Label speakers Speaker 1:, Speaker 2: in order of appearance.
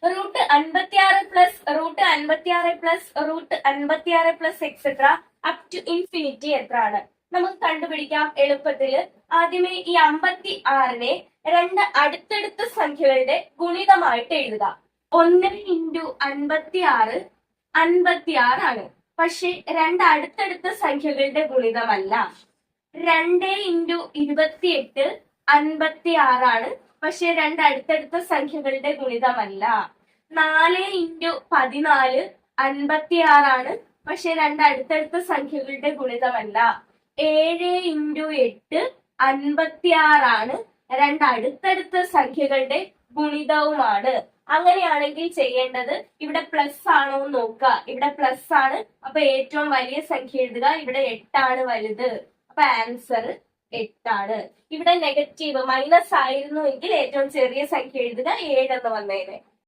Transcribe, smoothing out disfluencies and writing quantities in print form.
Speaker 1: Root 56 plus root 56 plus root 56 plus etcetera up to infinity എത്രയാണ്? നമുക്ക് കണ്ടുപിടിക്കാം എളുപ്പത്തില്. ആദ്യമേ ഈ 56നെ രണ്ട് അടുത്തടുത്ത സംഖ്യകളുടെ ഗുണിതമായിട്ട് എഴുതുക. 1 ഇൻറ്റു 56 56 ആണ്. പക്ഷെ രണ്ട് അടുത്തടുത്ത സംഖ്യകളുടെ ഗുണിതമല്ല. 2 ഇൻറ്റു 28 56 ആണ്. പക്ഷെ രണ്ട് അടുത്തടുത്ത സംഖ്യകളുടെ ഗുണിതമല്ല. 4 ഇൻറ്റു 14 56 ആണ്. പക്ഷെ രണ്ട് അടുത്തടുത്ത സംഖ്യകളുടെ ഗുണിതമല്ല. 7 ഇൻറ്റു 8 56 ആണ്. രണ്ട് അടുത്തടുത്ത സംഖ്യകളുടെ ഗുണിതവുമാണ്. അങ്ങനെയാണെങ്കിൽ ചെയ്യേണ്ടത് ഇവിടെ പ്ലസ് ആണോ എന്ന് നോക്കുക. ഇവിടെ പ്ലസ് ആണ്. അപ്പൊ ഏറ്റവും വലിയ സംഖ്യ എഴുതുക. ഇവിടെ 8 ആണ് വലുത്. അപ്പൊ ആൻസർ 8 ആണ്. ഇവിടെ നെഗറ്റീവ് മൈനസ് ആയിരുന്നു എങ്കിൽ ഏറ്റവും ചെറിയ സംഖ്യ എഴുതുക. 7 എന്ന് വന്നേനെ.